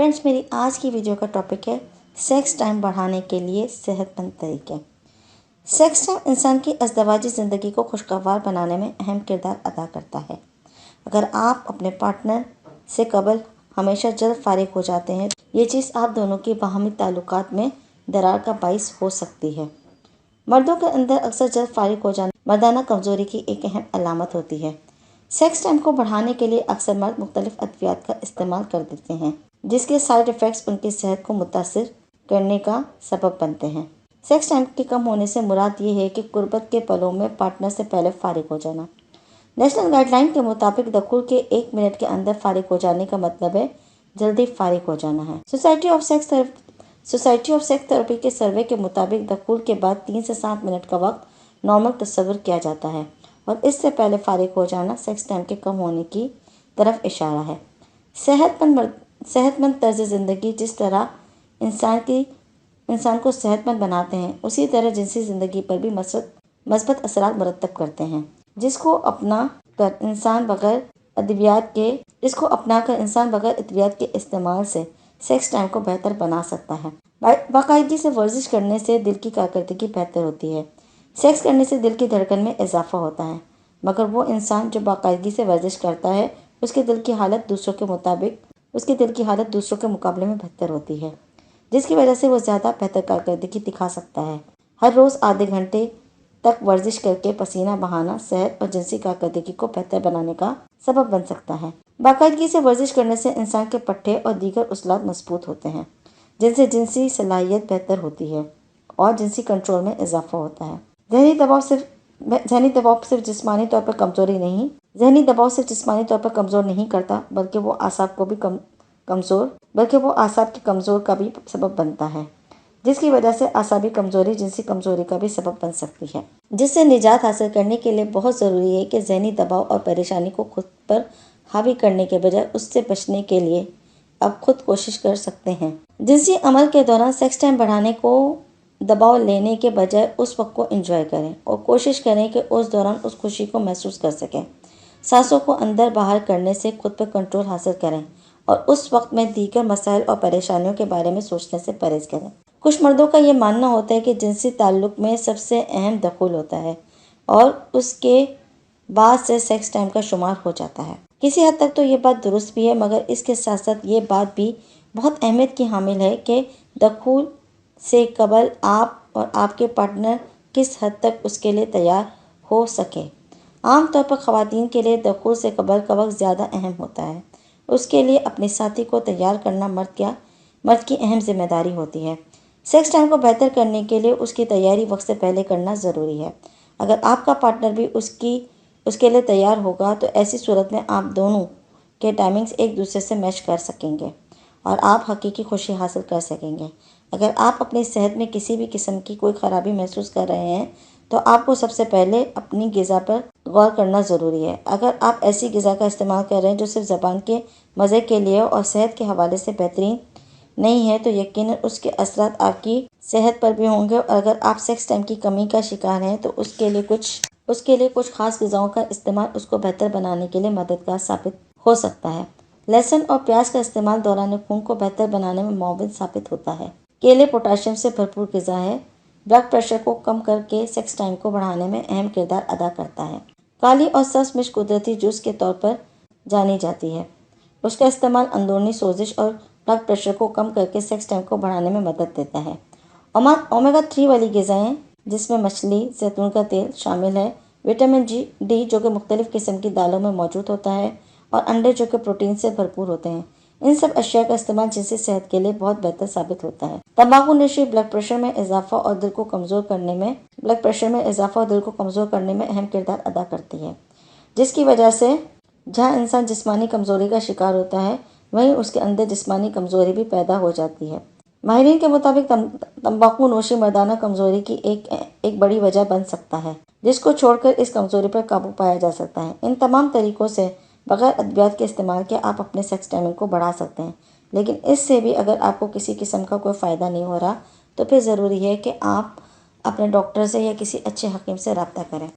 Friends, میری آج کی ویڈیو کا ٹاپک ہے سیکس ٹائم بڑھانے کے لیے صحت مند طریقے۔ سیکس ٹائم انسان کی ازدواجی زندگی کو خوشگوار بنانے میں اہم کردار ادا کرتا ہے۔ اگر آپ اپنے پارٹنر سے قبل ہمیشہ جلد فارغ ہو جاتے ہیں، یہ چیز آپ دونوں کے باہمی تعلقات میں درار کا باعث ہو سکتی ہے۔ مردوں کے اندر اکثر جلد فارغ ہو جانا مردانہ کمزوری کی ایک اہم علامت ہوتی ہے۔ سیکس ٹائم کو بڑھانے کے لیے اکثر مرد مختلف ادویات کا استعمال کر دیتے ہیں، جس کے سائیڈ ایفیکٹس ان کی صحت کو متاثر کرنے کا سبب بنتے ہیں۔ سیکس ٹائم کے کم ہونے سے مراد یہ ہے کہ قربت کے پلوں میں پارٹنر سے پہلے فارغ ہو جانا۔ نیشنل گائیڈ لائن کے مطابق دخول کے 1 منٹ کے اندر فارغ ہو جانے کا مطلب ہے جلدی فارغ ہو جانا ہے۔ سوسائٹی آف سیکس تھراپی کے سروے کے مطابق دخول کے بعد 3 سے 7 منٹ کا وقت نارمل تصور کیا جاتا ہے، اور اس سے پہلے فارغ ہو جانا سیکس ٹائم کے کم ہونے کی طرف اشارہ ہے۔ صحت مند طرز زندگی جس طرح انسان کو صحت مند بناتے ہیں، اسی طرح جنسی زندگی پر بھی مثبت اثرات مرتب کرتے ہیں، جس کو اپنا کر انسان بغیر ادویات کے استعمال سے سیکس ٹائم کو بہتر بنا سکتا ہے۔ باقاعدگی سے ورزش کرنے سے دل کی کارکردگی بہتر ہوتی ہے۔ سیکس کرنے سے دل کی دھڑکن میں اضافہ ہوتا ہے، مگر وہ انسان جو باقاعدگی سے ورزش کرتا ہے اس کے دل کی حالت دوسروں کے مقابلے میں بہتر ہوتی ہے، جس کی وجہ سے وہ زیادہ بہتر کارکردگی دکھا سکتا ہے۔ ہر روز آدھے گھنٹے تک ورزش کر کے پسینہ بہانا صحت اور جنسی کارکردگی کو بہتر بنانے کا سبب بن سکتا ہے۔ باقاعدگی سے ورزش کرنے سے انسان کے پٹھے اور دیگر عضلات مضبوط ہوتے ہیں، جن سے جنسی صلاحیت بہتر ہوتی ہے اور جنسی کنٹرول میں اضافہ ہوتا ہے۔ ذہنی دباؤ صرف جسمانی طور پر کمزور نہیں کرتا، بلکہ وہ اعصاب کی کمزور کا بھی سبب بنتا ہے، جس کی وجہ سے اعصابی کمزوری جنسی کمزوری کا بھی سبب بن سکتی ہے۔ جس سے نجات حاصل کرنے کے لیے بہت ضروری ہے کہ ذہنی دباؤ اور پریشانی کو خود پر حاوی کرنے کے بجائے اس سے بچنے کے لیے اب خود کوشش کر سکتے ہیں۔ جنسی عمل کے دوران سیکس ٹائم بڑھانے کو دباؤ لینے کے بجائے اس وقت کو انجوائے کریں اور کوشش کریں کہ اس دوران اس خوشی کو محسوس کر سکیں۔ سانسوں کو اندر باہر کرنے سے خود پر کنٹرول حاصل کریں اور اس وقت میں دیگر مسائل اور پریشانیوں کے بارے میں سوچنے سے پرہیز کریں۔ کچھ مردوں کا یہ ماننا ہوتا ہے کہ جنسی تعلق میں سب سے اہم دخول ہوتا ہے اور اس کے بعد سے سیکس ٹائم کا شمار ہو جاتا ہے۔ کسی حد تک تو یہ بات درست بھی ہے، مگر اس کے ساتھ ساتھ یہ بات بھی بہت اہمیت کی حامل ہے کہ دخول سے قبل آپ اور آپ کے پارٹنر کس حد تک اس کے لیے تیار ہو سکے۔ عام طور پر خواتین کے لیے دخول سے قبل کا وقت زیادہ اہم ہوتا ہے۔ اس کے لیے اپنے ساتھی کو تیار کرنا مرد کی اہم ذمہ داری ہوتی ہے۔ سیکس ٹائم کو بہتر کرنے کے لیے اس کی تیاری وقت سے پہلے کرنا ضروری ہے۔ اگر آپ کا پارٹنر بھی اس کے لیے تیار ہوگا تو ایسی صورت میں آپ دونوں کے ٹائمنگز ایک دوسرے سے میچ کر سکیں گے اور آپ حقیقی خوشی حاصل کر سکیں گے۔ اگر آپ اپنی صحت میں کسی بھی قسم کی کوئی خرابی محسوس کر رہے ہیں تو آپ کو سب سے پہلے اپنی غذا پر غور کرنا ضروری ہے۔ اگر آپ ایسی غذا کا استعمال کر رہے ہیں جو صرف زبان کے مزے کے لیے اور صحت کے حوالے سے بہترین نہیں ہے، تو یقیناً اس کے اثرات آپ کی صحت پر بھی ہوں گے، اور اگر آپ سیکس ٹائم کی کمی کا شکار ہیں تو اس کے لیے کچھ خاص غذاؤں کا استعمال اس کو بہتر بنانے کے لیے مددگار ثابت ہو سکتا ہے۔ لہسن اور پیاز کا استعمال دوران خون کو بہتر بنانے میں معاون ثابت ہوتا ہے۔ کیلے پوٹاشیم سے بھرپور غذا ہے۔ بلڈ پریشر کو کم کر کے سیکس ٹائم کو بڑھانے میں اہم کردار ادا کرتا ہے۔ کالی اور سبز مرچ قدرتی جوس کے طور پر جانی جاتی ہے۔ اس کا استعمال اندرونی سوزش اور بلڈ پریشر کو کم کر کے سیکس ٹائم کو بڑھانے میں مدد دیتا ہے۔ اومیگا 3 والی غذائیں، جس میں مچھلی، زیتون کا تیل شامل ہے، وٹامن ڈی جو کہ مختلف قسم کی دالوں میں موجود ہوتا ہے، اور انڈے جو کہ پروٹین سے بھرپور ہوتے ہیں، ان سب اشیاء کا استعمال جنسی صحت کے لیے بہت بہتر ثابت ہوتا ہے۔ تمباکو نوشی بلڈ پریشر میں اضافہ اور دل کو کمزور کرنے میں اہم کردار ادا کرتی ہے، جس کی وجہ سے جہاں انسان جسمانی کمزوری کا شکار ہوتا ہے، وہیں اس کے اندر جسمانی کمزوری بھی پیدا ہو جاتی ہے۔ ماہرین کے مطابق تمباکو نوشی مردانہ کمزوری کی ایک بڑی وجہ بن سکتا ہے، جس کو چھوڑ کر اس کمزوری پر قابو پایا جا سکتا ہے۔ ان تمام طریقوں سے بغیر ادویات کے استعمال کے آپ اپنے سیکس ٹائمنگ کو بڑھا سکتے ہیں، لیکن اس سے بھی اگر آپ کو کسی قسم کا کوئی فائدہ نہیں ہو رہا تو پھر ضروری ہے کہ آپ اپنے ڈاکٹر سے یا کسی اچھے حکیم سے رابطہ کریں۔